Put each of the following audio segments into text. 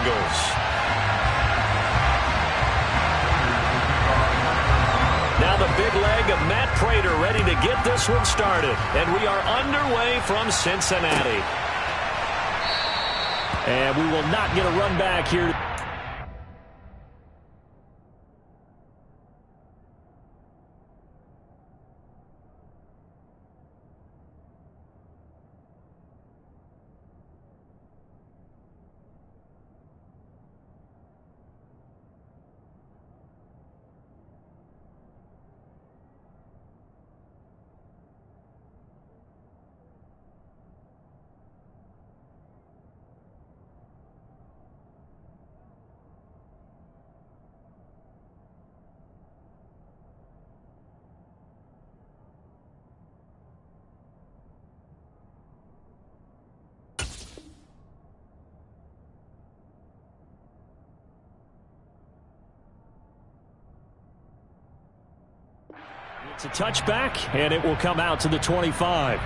Bengals. Now the big leg of Matt Prater ready to get this one started. And we are underway from Cincinnati. And we will not get a run back here. It's a touchback, and it will come out to the 25.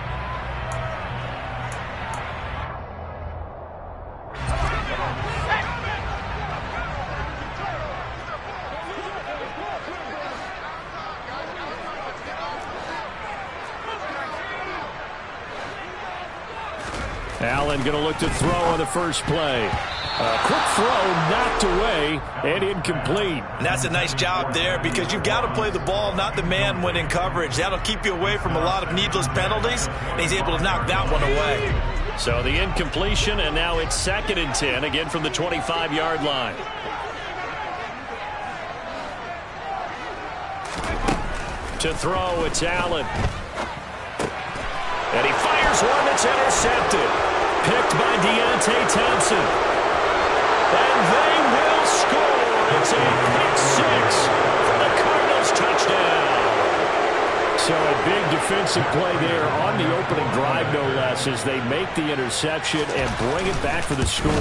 Allen going to look to throw on the first play. A quick throw knocked away and incomplete. And that's a nice job there because you've got to play the ball, not the man when in coverage. That'll keep you away from a lot of needless penalties, and he's able to knock that one away. So the incompletion, and now it's 2nd and 10, again from the 25-yard line. To throw, it's Allen. And he fires one that's intercepted. Picked by Deontay Thompson. And they will score. It's a pick 6 for the Cardinals touchdown. So a big defensive play there on the opening drive, no less, as they make the interception and bring it back for the score.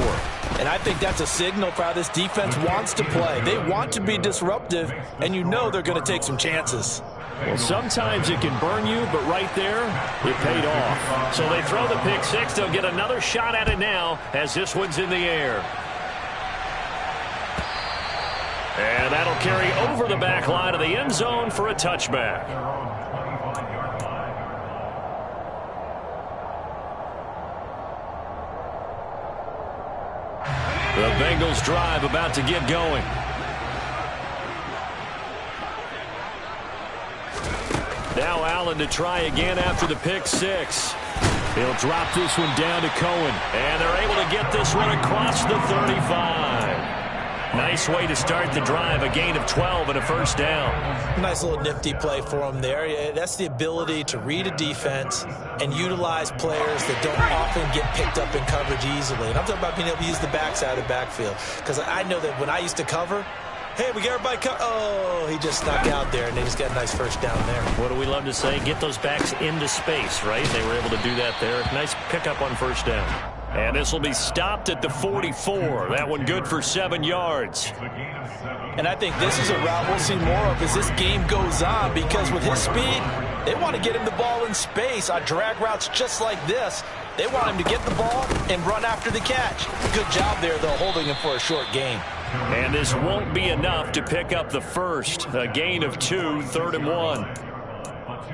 And I think that's a signal for how this defense wants to play. They want to be disruptive, and you know they're going to take some chances. Well, sometimes it can burn you, but right there, it paid off. So they throw the pick 6. They'll get another shot at it now as this one's in the air. And that'll carry over the back line of the end zone for a touchback. The Bengals drive about to get going. Now Allen to try again after the pick 6. He'll drop this one down to Cohen. And they're able to get this one across the 35. Nice way to start the drive. A gain of 12 and a first down. Nice little nifty play for him there. That's the ability to read a defense and utilize players that don't often get picked up in coverage easily. And I'm talking about being able to use the backside of the backfield. Because I know that when I used to cover, hey, we got everybody oh, he just snuck out there, and they just got a nice first down there. What do we love to say? Get those backs into space, right? They were able to do that there. Nice pickup on first down. And this will be stopped at the 44. That one good for 7 yards. And I think this is a route we'll see more of as this game goes on, because with his speed, they want to get him the ball in space on drag routes just like this. They want him to get the ball and run after the catch. Good job there, though, holding him for a short gain. And this won't be enough to pick up the first. A gain of 2, 3rd and 1.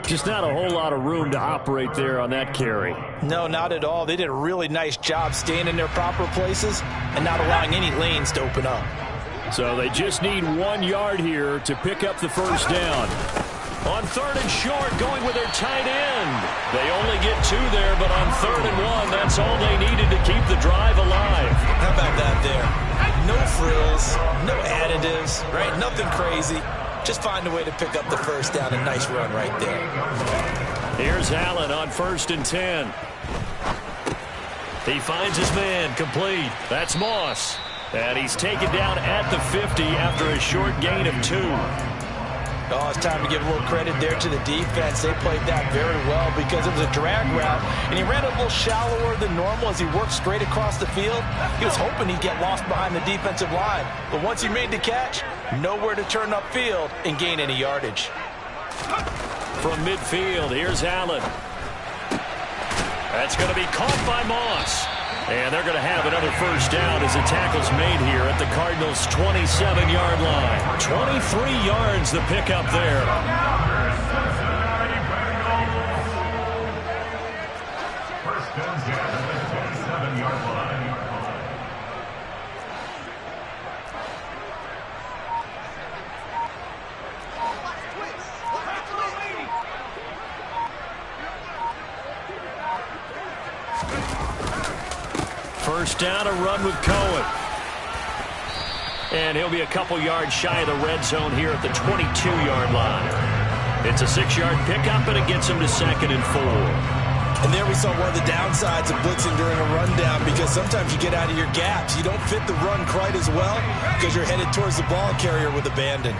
Just not a whole lot of room to operate there on that carry. No, not at all. They did a really nice job staying in their proper places and not allowing any lanes to open up. So they just need 1 yard here to pick up the first down. On 3rd and short, going with their tight end. They only get 2 there, but on 3rd and 1, that's all they needed to keep the drive alive. How about that there? No frills, no additives, right? Nothing crazy. Just find a way to pick up the first down. A nice run right there. Here's Allen on 1st and 10. He finds his man, complete. That's Moss. And he's taken down at the 50 after a short gain of 2. Oh, it's time to give a little credit there to the defense. They played that very well because it was a drag route, and he ran a little shallower than normal as he worked straight across the field. He was hoping he'd get lost behind the defensive line, but once he made the catch, nowhere to turn upfield and gain any yardage. From midfield, here's Allen. That's going to be caught by Moss. And they're going to have another first down as the tackle's made here at the Cardinals' 27-yard line. 23 yards the pickup there. First down at the 27-yard line. First down, a run with Cohen. And he'll be a couple yards shy of the red zone here at the 22-yard line. It's a 6-yard pickup, and it gets him to 2nd and 4. And there we saw one of the downsides of blitzing during a rundown, because sometimes you get out of your gaps. You don't fit the run quite as well because you're headed towards the ball carrier with abandon.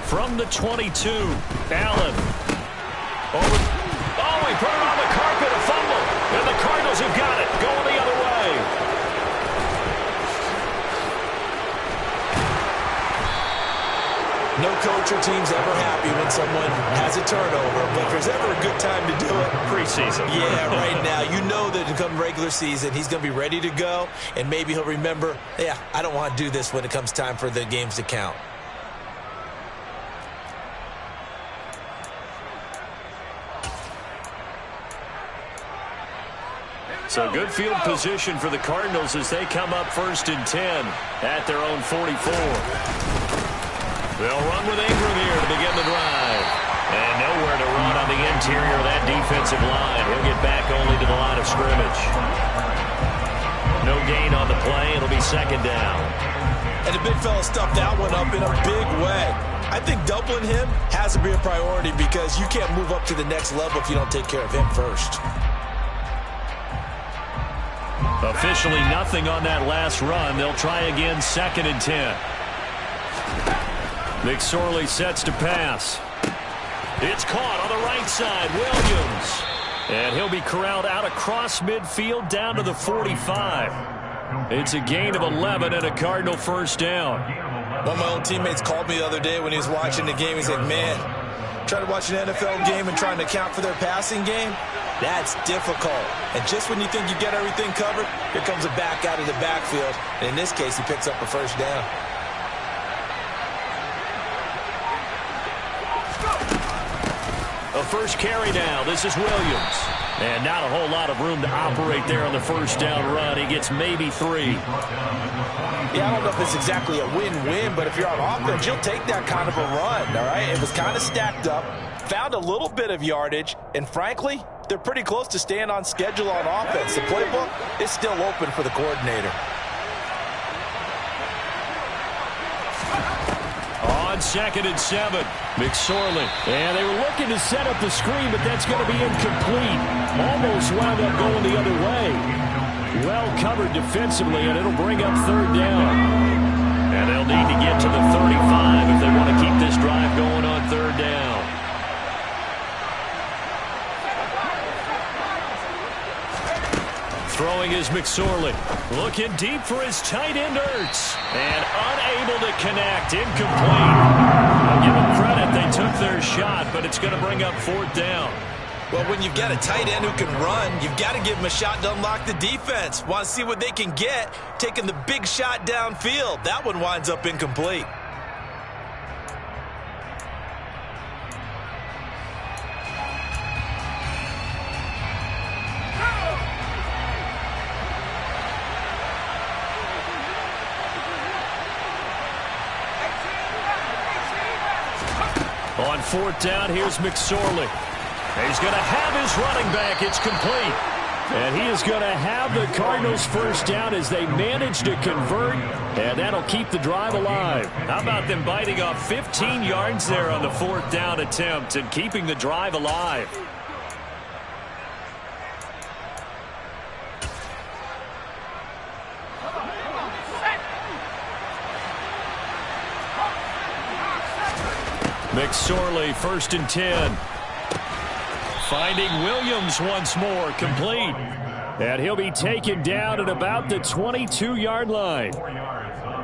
From the 22, Allen. He put it on the carpet, a fumble. And the Cardinals have got it, going the other way. No coach or team's ever happy when someone has a turnover, but if there's ever a good time to do it, preseason. Yeah, right now. You know that come regular season, he's going to be ready to go, and maybe he'll remember, yeah, I don't want to do this when it comes time for the games to count. So good field position for the Cardinals as they come up 1st and 10 at their own 44. They'll run with Ingram here to begin the drive. And nowhere to run on the interior of that defensive line. He'll get back only to the line of scrimmage. No gain on the play. It'll be 2nd down. And the big fella stuffed that one up in a big way. I think doubling him has to be a priority because you can't move up to the next level if you don't take care of him first. Officially nothing on that last run. They'll try again, 2nd and 10. McSorley sets to pass. It's caught on the right side. Williams. And he'll be corralled out across midfield down to the 45. It's a gain of 11 and a Cardinal first down. One of my old teammates called me the other day when he was watching the game. He said, man, trying to watch an NFL game and trying to account for their passing game, that's difficult. And just when you think you get everything covered, here comes a back out of the backfield. And in this case, he picks up a first down. A first carry now. This is Williams. And not a whole lot of room to operate there on the first down run. He gets maybe 3. Yeah, I don't know if it's exactly a win-win, but if you're on offense, you'll take that kind of a run, all right? It was kind of stacked up, found a little bit of yardage, and frankly, they're pretty close to staying on schedule on offense. The playbook is still open for the coordinator. On 2nd and 7, McSorley. And they were looking to set up the screen, but that's going to be incomplete. Almost wound up going the other way. Well covered defensively, and it'll bring up 3rd down. And they'll need to get to the 35 if they want to keep this drive going on 3rd down. Throwing is McSorley. Looking deep for his tight end, Ertz. And unable to connect. Incomplete. I'll give them credit. They took their shot, but it's going to bring up 4th down. Well, when you've got a tight end who can run, you've got to give him a shot to unlock the defense. Want to see what they can get, taking the big shot downfield. That one winds up incomplete. On 4th down, here's McSorley. He's going to have his running back. It's complete. And he is going to have the Cardinals first down as they manage to convert. And that'll keep the drive alive. How about them biting off 15 yards there on the 4th down attempt and keeping the drive alive? McSorley, 1st and 10. Finding Williams once more, complete. And he'll be taken down at about the 22-yard line.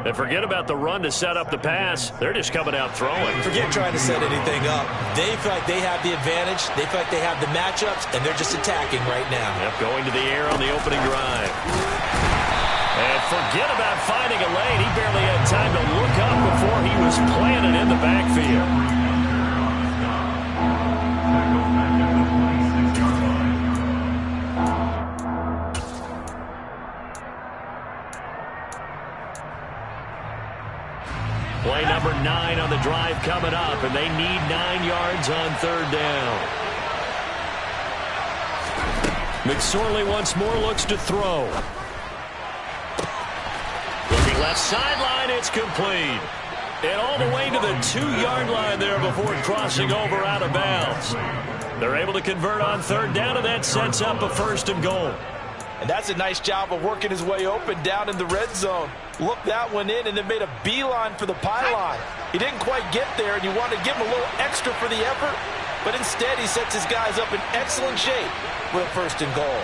And forget about the run to set up the pass. They're just coming out throwing. Forget trying to set anything up. They feel like they have the advantage. They feel like they have the matchups, and they're just attacking right now. Yep, going to the air on the opening drive. And forget about finding a lane. He barely had time to look up before he was planted in the backfield. Play number 9 on the drive coming up, and they need 9 yards on 3rd down. McSorley once more looks to throw. Looking left sideline, it's complete. And all the way to the 2-yard line there before crossing over out of bounds. They're able to convert on 3rd down, and that sets up a 1st and goal. And that's a nice job of working his way open down in the red zone. Looked that one in and then made a beeline for the pylon. He didn't quite get there, and you want to give him a little extra for the effort, but instead he sets his guys up in excellent shape with a 1st and goal.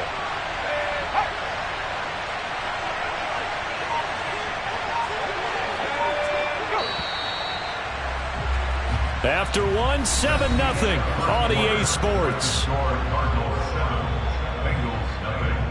After one, 7-0 on EA Sports. Cardinals 7, Bengals nothing.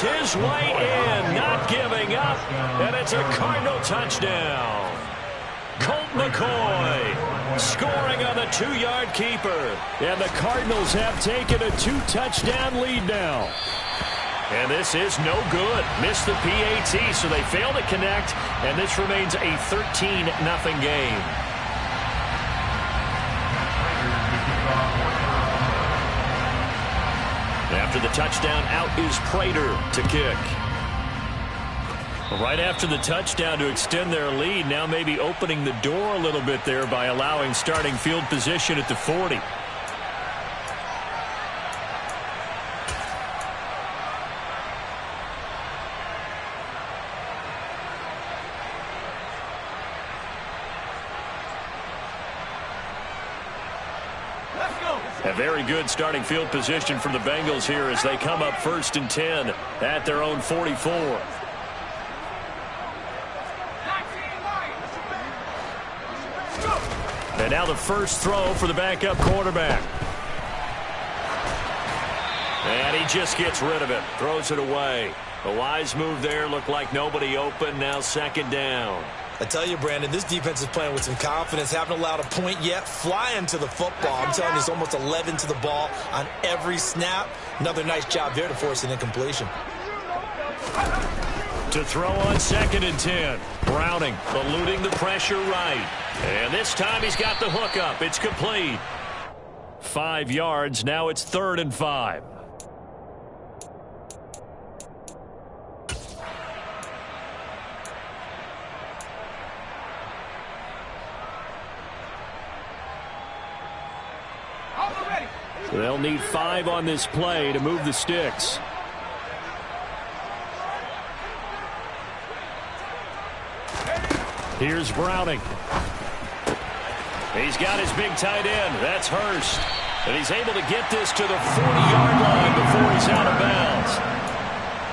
His way in, not giving up, and it's a Cardinal touchdown. Colt McCoy scoring on the 2-yard keeper, and the Cardinals have taken a 2-touchdown lead now. And this is no good. Missed the PAT, so they fail to connect, and this remains a 13-0 game. After the touchdown, out is Prater to kick. Right after the touchdown to extend their lead, now maybe opening the door a little bit there by allowing starting field position at the 40. A very good starting field position for the Bengals here as they come up 1st and 10 at their own 44. And now the first throw for the backup quarterback. And he just gets rid of it, throws it away. A wise move there, looked like nobody open, now 2nd down. I tell you, Brandon, this defense is playing with some confidence. Haven't allowed a point yet. Flying to the football. I'm telling you, it's almost 11 to the ball on every snap. Another nice job there to force an incompletion. To throw on 2nd and 10. Browning eluding the pressure right. And this time he's got the hook up. It's complete. 5 yards. Now it's 3rd and 5. They'll need 5 on this play to move the sticks. Here's Browning. He's got his big tight end. That's Hurst. And he's able to get this to the 40-yard line before he's out of bounds.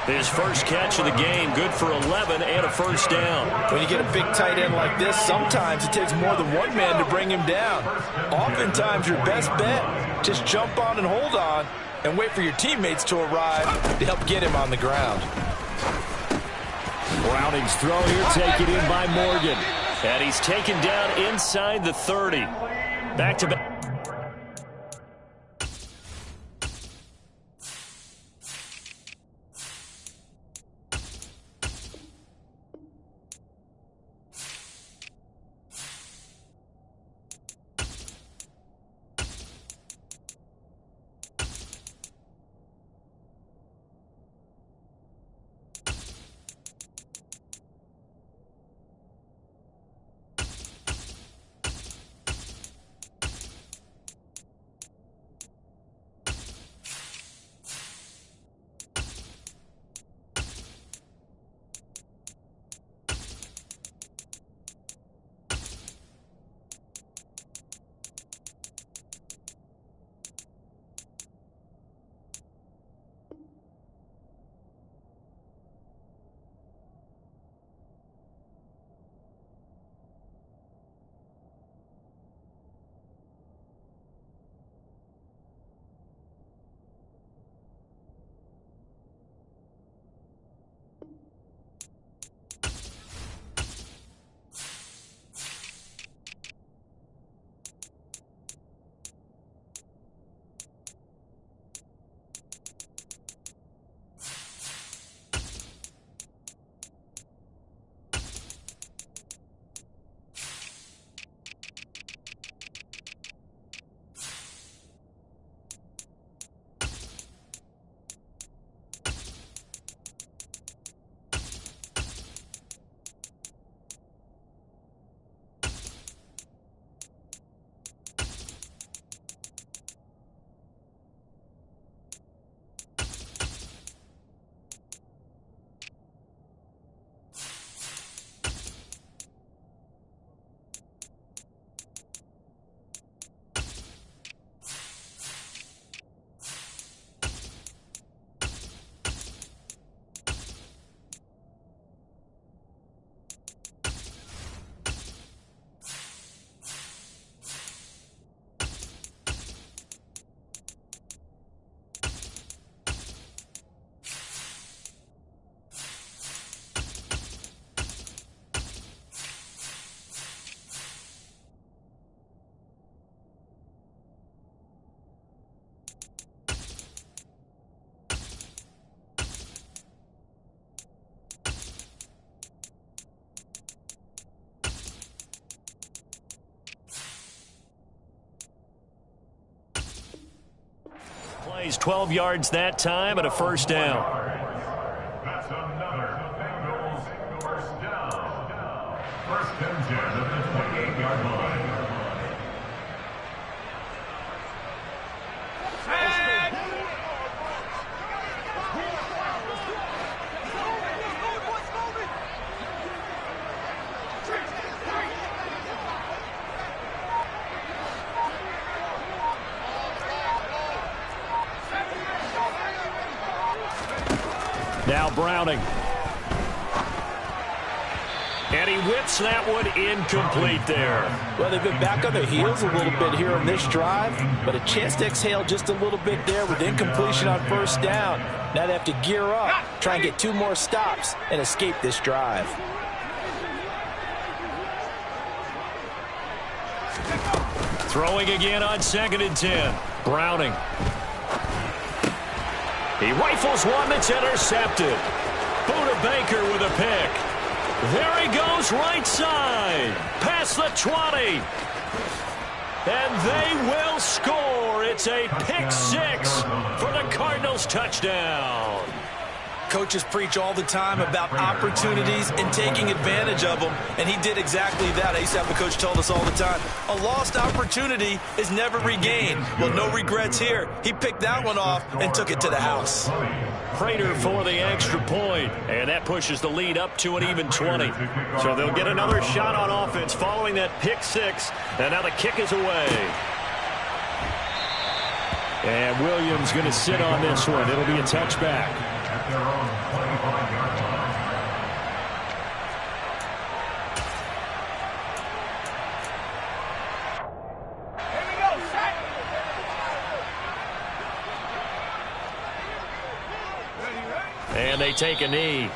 His first catch of the game, good for 11 and a 1st down. When you get a big tight end like this, sometimes it takes more than one man to bring him down. Oftentimes, your best bet, just jump on and hold on and wait for your teammates to arrive to help get him on the ground. Browning's throw here taken in by Morgan. And he's taken down inside the 30. Back to back. Plays 12 yards that time and a first down. That's another Bengals first down. First and 10 at the 28-yard line. Now Browning. And he whips that one incomplete there. Well, they've been back on their heels a little bit here on this drive, but a chance to exhale just a little bit there with incompletion on first down. Now they have to gear up, try and get 2 more stops, and escape this drive. Throwing again on 2nd and 10. Browning. He rifles one that's intercepted. Buda Baker with a pick. There he goes right side. Past the 20. And they will score. It's a pick 6 for the Cardinals touchdown. Coaches preach all the time about opportunities and taking advantage of them, and he did exactly that. I used to have a coach tell us all the time, a lost opportunity is never regained. Well, no regrets here. He picked that one off and took it to the house. Prater for the extra point, and that pushes the lead up to an even 20. So they'll get another shot on offense following that pick 6, and now the kick is away. And Williams going to sit on this one. It'll be a touchback. At their own 25-yard line. And they take a knee.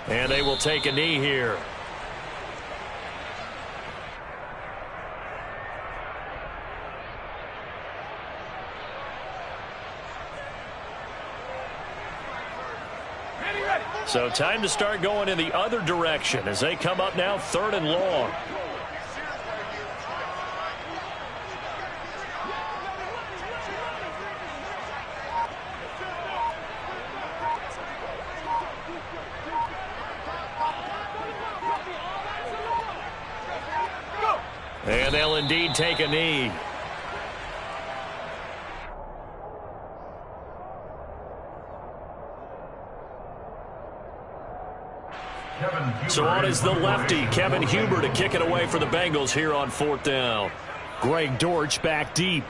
And they will take a knee here. So time to start going in the other direction as they come up now 3rd and long. And they'll indeed take a knee. So on is the lefty, Kevin Huber, to kick it away for the Bengals here on 4th down. Greg Dortch back deep.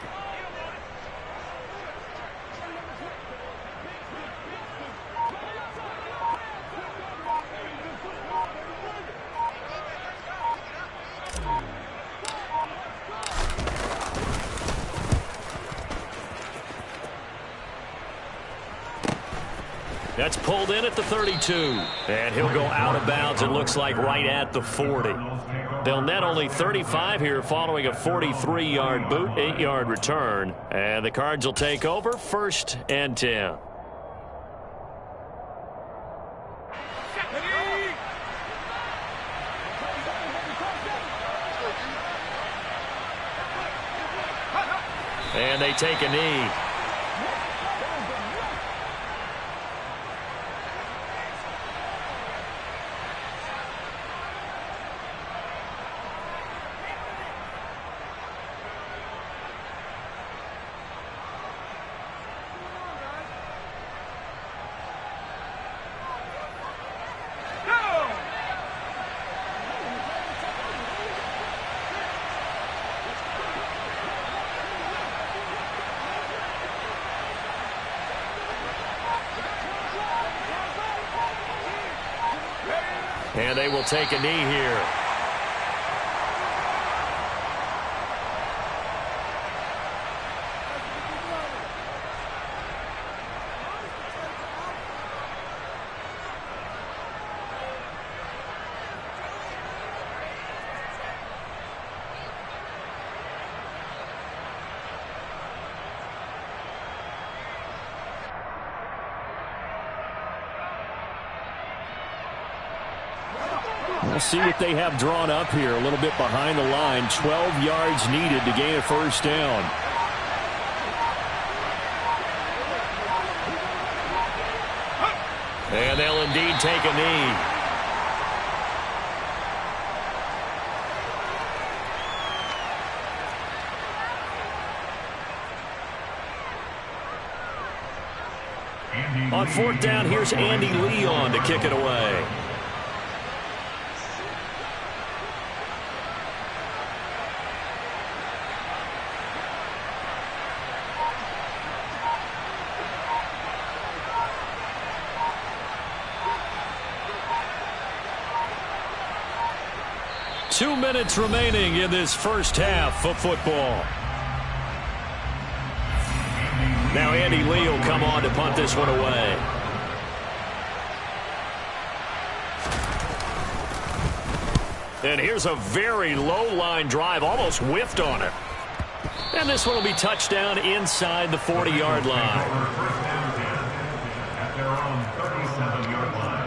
That's pulled in at the 32. And he'll go out of bounds, it looks like, right at the 40. They'll net only 35 here following a 43-yard boot, 8-yard return. And the Cards will take over 1st and 10. And they take a knee. And they will take a knee here. We'll see what they have drawn up here. A little bit behind the line. 12 yards needed to gain a first down. And they'll indeed take a knee. On fourth down, here's Andy Lee on to kick it away. Two minutes remaining in this first half of football. Now Andy Lee will come on to punt this one away. And here's a very low line drive, almost whiffed on it. And this one will be touchdown inside the 40-yard line. At their own 37-yard line.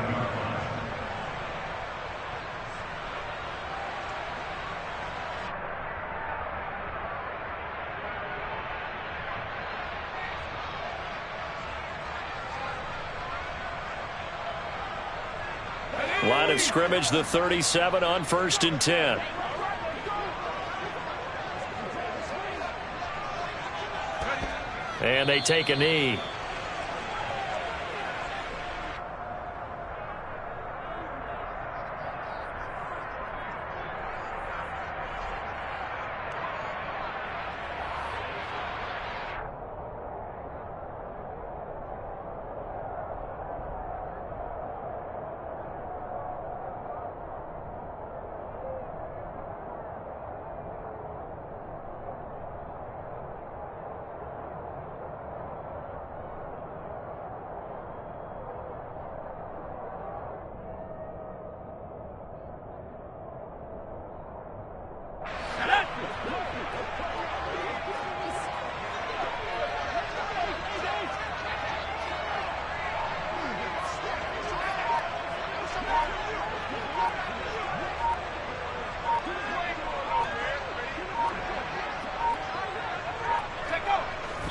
Line of scrimmage, the 37 on 1st and 10. And they take a knee.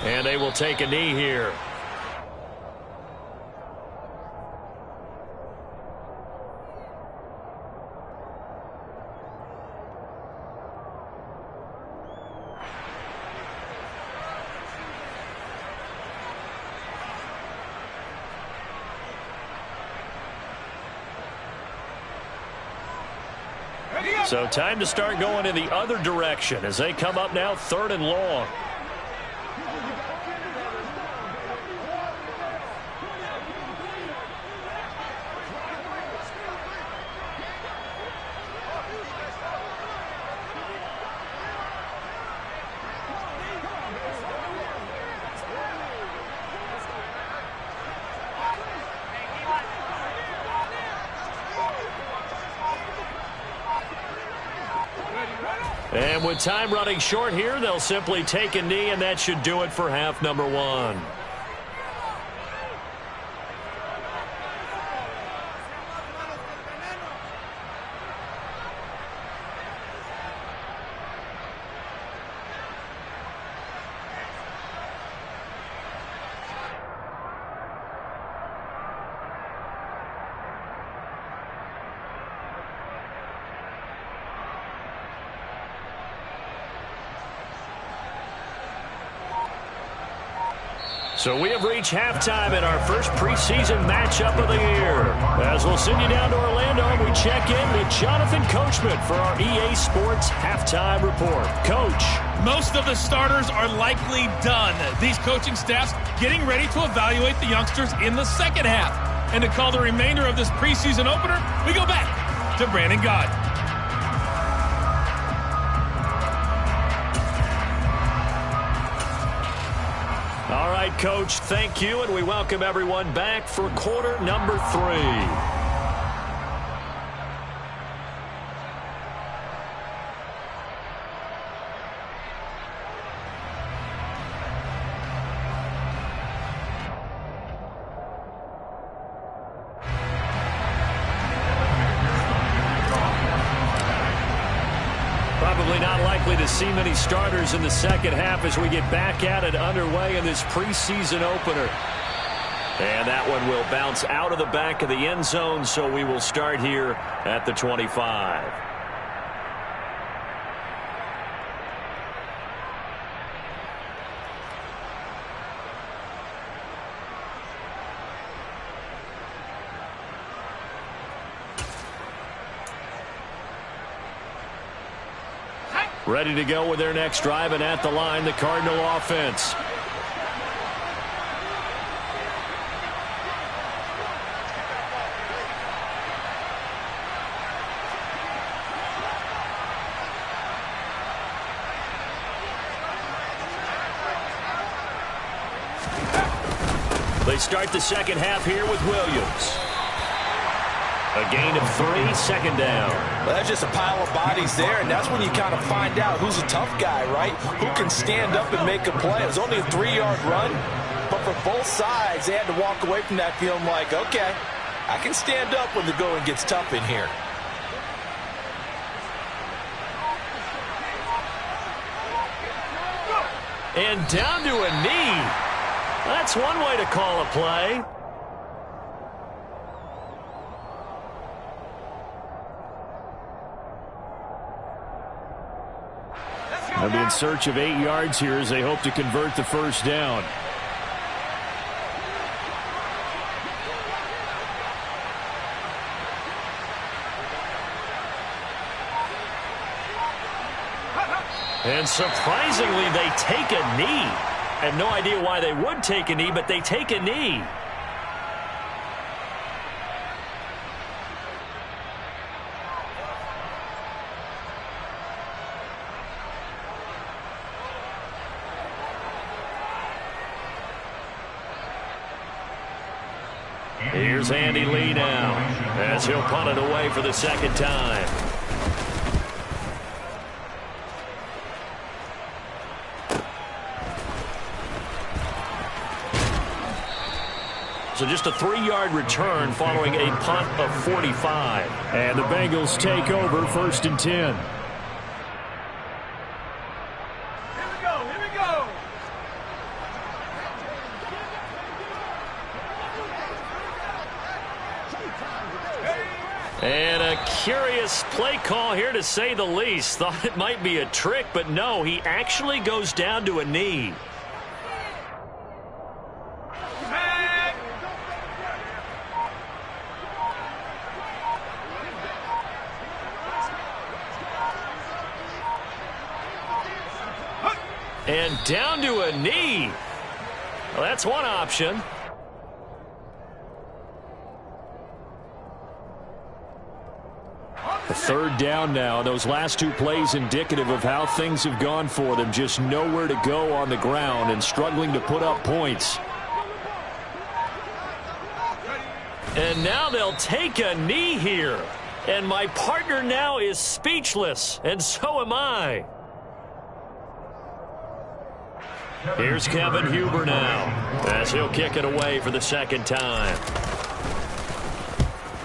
And they will take a knee here. So time to start going in the other direction as they come up now 3rd and long. And with time running short here, they'll simply take a knee, and that should do it for half number one. So we have reached halftime in our first preseason matchup of the year. As we'll send you down to Orlando, we check in with Jonathan Coachman for our EA Sports Halftime Report. Coach. Most of the starters are likely done. These coaching staffs getting ready to evaluate the youngsters in the second half. And to call the remainder of this preseason opener, we go back to Brandon Gaudin. All right, Coach, thank you, and we welcome everyone back for quarter number 3. likely to see many starters in the second half as we get back at it underway in this preseason opener. And that one will bounce out of the back of the end zone, so we will start here at the 25. Ready to go with their next drive, and at the line, the Cardinal offense. They start the second half here with Williams. A gain of 3, second down. Well, that's just a pile of bodies there, and that's when you kind of find out who's a tough guy, right? Who can stand up and make a play. It was only a 3-yard run, but for both sides, they had to walk away from that feeling like, okay, I can stand up when the going gets tough in here. And down to a knee. That's one way to call a play. They'll be in search of 8 yards here as they hope to convert the first down. And surprisingly, they take a knee. I have no idea why they would take a knee, but they take a knee. Here's Andy Lee now as he'll punt it away for the second time. So just a 3-yard return following a punt of 45. And the Bengals take over 1st and 10. And a curious play call here, to say the least. Thought it might be a trick, but no, he actually goes down to a knee. And down to a knee. Well, that's one option. A 3rd down now. Those last 2 plays indicative of how things have gone for them. Just nowhere to go on the ground and struggling to put up points. And now they'll take a knee here. And my partner now is speechless, and so am I. Here's Kevin Huber now as he'll kick it away for the second time.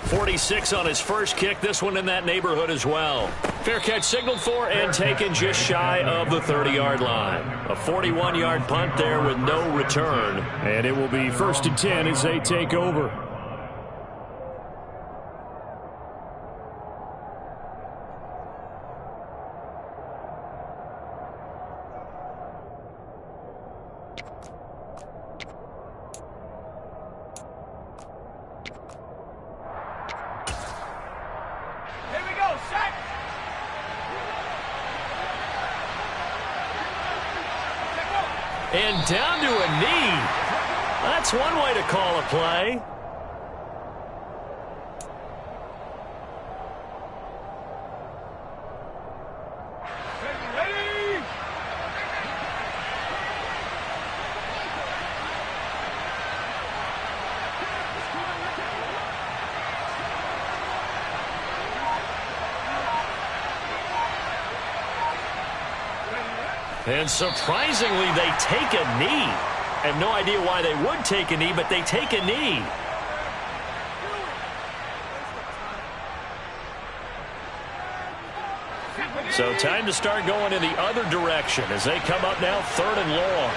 46 on his first kick. This one in that neighborhood as well. Fair catch signaled for and taken just shy of the 30-yard line. A 41-yard punt there with no return. And it will be 1st and 10 as they take over. And down to a knee. That's one way to call a play. And surprisingly, they take a knee. I have no idea why they would take a knee, but they take a knee. So time to start going in the other direction as they come up now 3rd and long.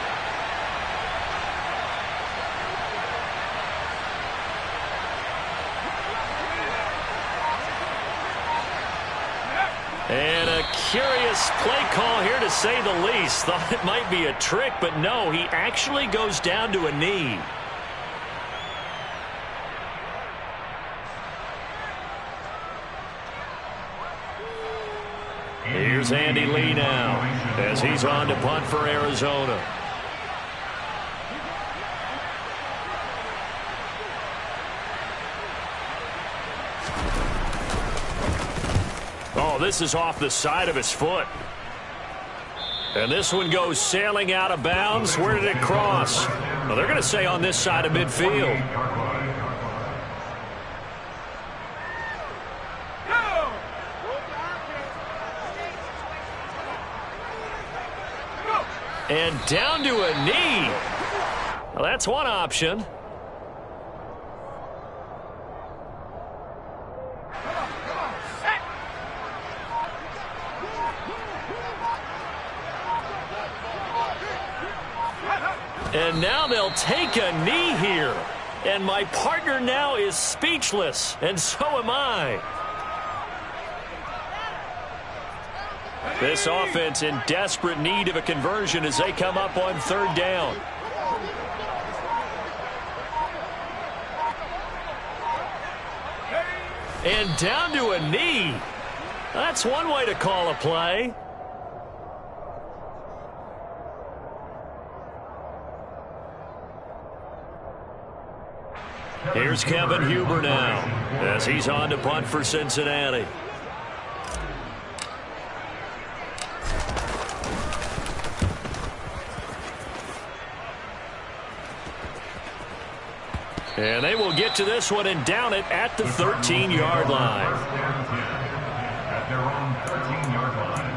And a curious play call here, to say the least. Thought it might be a trick, but no, he actually goes down to a knee. Here's Andy Lee now as he's on to punt for Arizona. Oh, this is off the side of his foot. And this one goes sailing out of bounds. Where did it cross? Well, they're going to say on this side of midfield. And down to a knee. Well, that's one option. And now they'll take a knee here. And my partner now is speechless, and so am I. This offense in desperate need of a conversion as they come up on 3rd down. And down to a knee. That's one way to call a play. Here's Kevin Huber now as he's on to punt for Cincinnati. And they will get to this one and down it at the 13-yard line. At their own 13-yard line.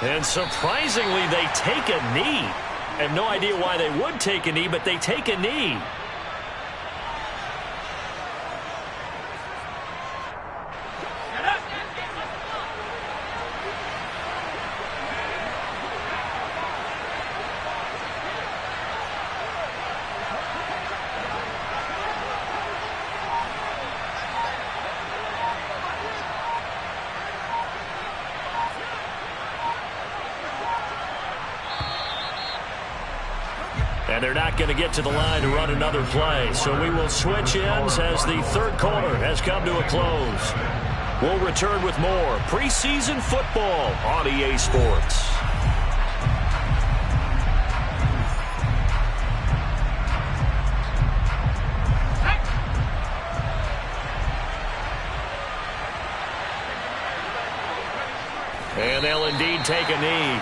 And surprisingly, they take a knee. I have no idea why they would take a knee, but they take a knee. And they're not going to get to the line to run another play. So we will switch ends as the 3rd quarter has come to a close. We'll return with more preseason football on EA Sports. And they'll indeed take a knee.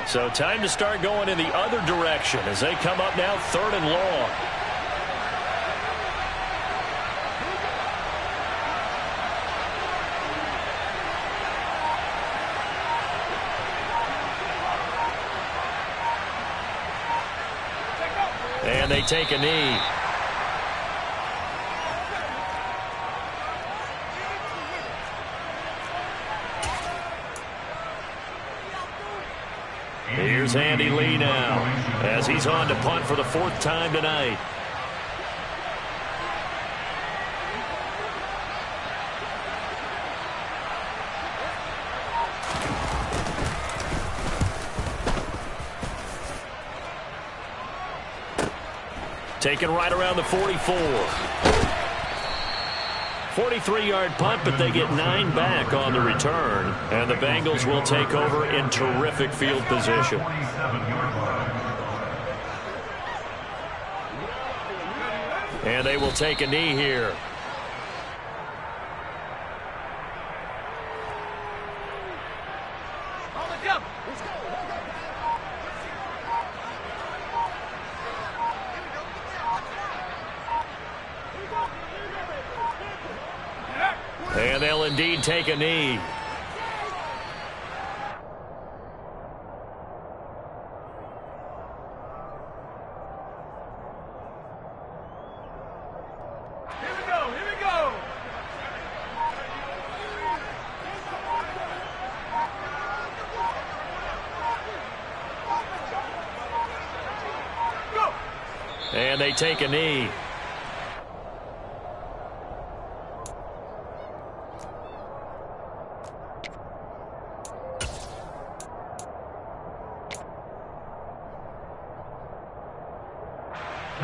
So time to start going in the other direction as they come up now 3rd and long. And they take a knee. Here's Andy Lee now as he's on to punt for the 4th time tonight. Taken right around the 44. 43-yard punt, but they get 9 back on the return. And the Bengals will take over in terrific field position. And they will take a knee here. indeed take a knee. And they take a knee.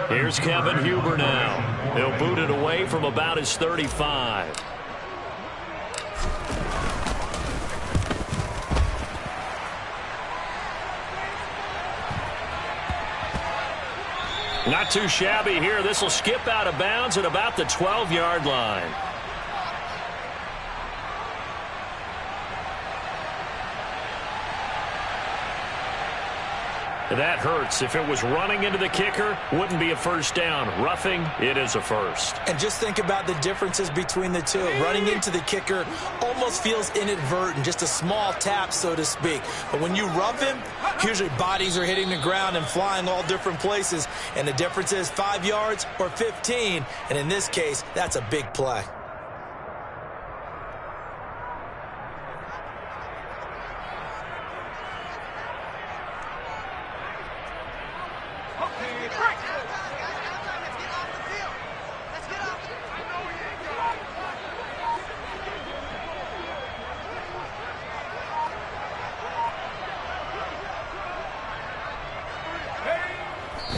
Here's Kevin Huber now. He'll boot it away from about his 35. Not too shabby here. This will skip out of bounds at about the 12-yard line. That hurts. If it was running into the kicker, wouldn't be a first down. Roughing, it is a first. And just think about the differences between the two. Running into the kicker almost feels inadvertent, just a small tap, so to speak. But when you rough him, usually bodies are hitting the ground and flying all different places. And the difference is 5 yards or 15. And in this case, that's a big play.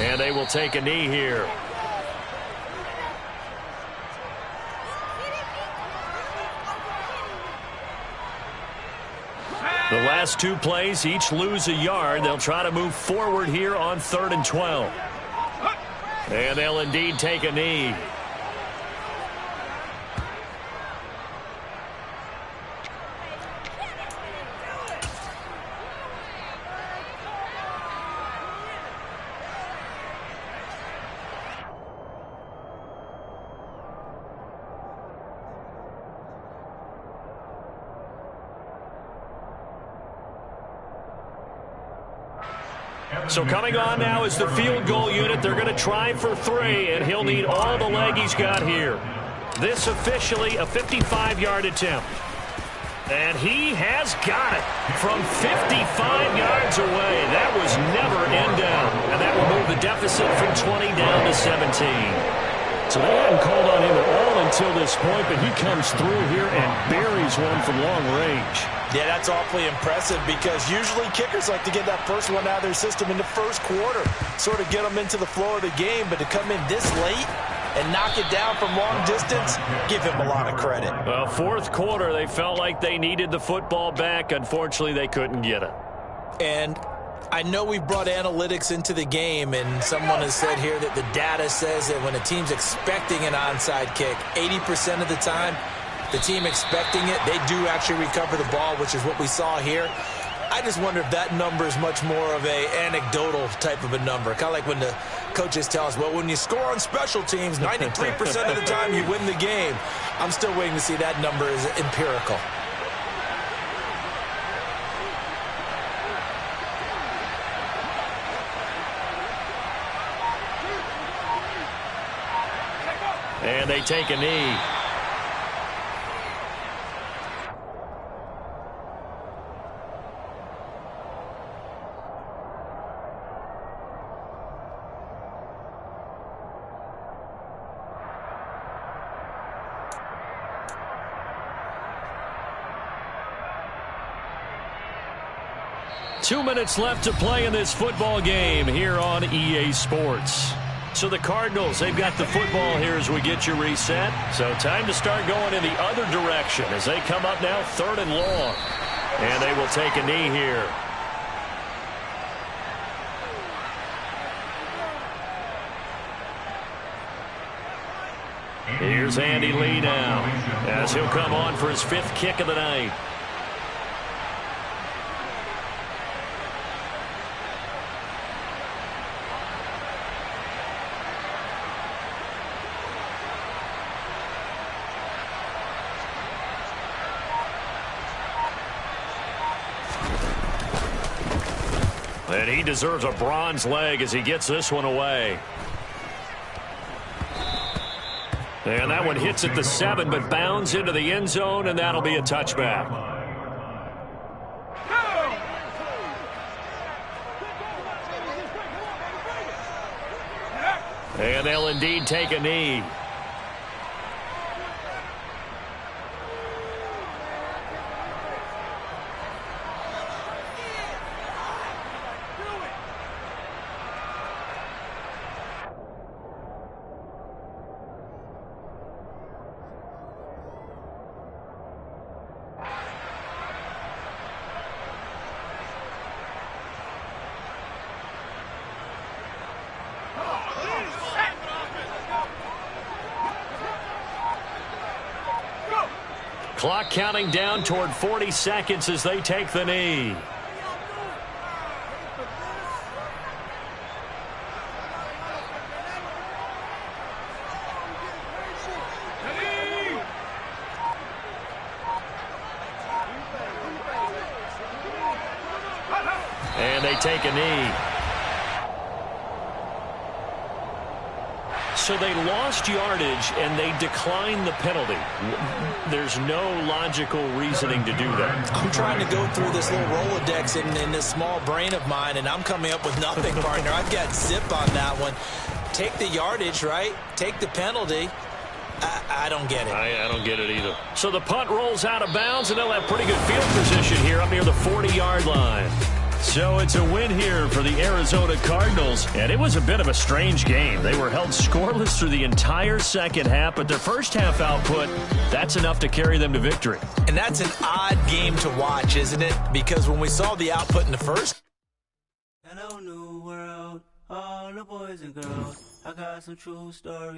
And they will take a knee here. The last two plays each lose a yard. They'll try to move forward here on 3rd and 12. And they'll indeed take a knee. So coming on now is the field goal unit. They're going to try for 3, and he'll need all the leg he's got here. This officially a 55-yard attempt. And he has got it from 55 yards away. That was never in down. And that will move the deficit from 20 down to 17. So they hadn't called on him at all until this point, but he comes through here and buries one from long range. Yeah, that's awfully impressive because usually kickers like to get that first one out of their system in the first quarter, sort of get them into the flow of the game, but to come in this late and knock it down from long distance, give him a lot of credit. Well, fourth quarter, they felt like they needed the football back. Unfortunately, they couldn't get it. And I know we brought analytics into the game, and someone has said here that the data says that when a team's expecting an onside kick, 80% of the time, the team expecting it, they do actually recover the ball, which is what we saw here. I just wonder if that number is much more of a anecdotal type of a number. Kind of like when the coaches tell us, well, when you score on special teams, 93% of the time you win the game. I'm still waiting to see that number is empirical. And they take a knee. Two minutes left to play in this football game here on EA Sports. So the Cardinals, they've got the football here as we get you reset. So time to start going in the other direction as they come up now 3rd and long. And they will take a knee here. Here's Andy Lee now as he'll come on for his 5th kick of the night. And he deserves a bronze leg as he gets this one away. And that one hits at the 7, but bounds into the end zone, and that'll be a touchback. And they'll indeed take a knee. Clock counting down toward 40 seconds as they take the knee. And they take a knee. So they lost yardage, and they declined the penalty. There's no logical reasoning to do that. I'm trying to go through this little Rolodex in this small brain of mine, and I'm coming up with nothing, partner. I've got zip on that one. Take the yardage, right? Take the penalty. I don't get it. I don't get it either. So the punt rolls out of bounds, and they'll have pretty good field position here up near the 40-yard line. So it's a win here for the Arizona Cardinals, and it was a bit of a strange game. They were held scoreless through the entire second half, but their first half output, that's enough to carry them to victory. And that's an odd game to watch, isn't it? Because when we saw the output in the first. Hello, new world, all the boys and girls. I got some true stories.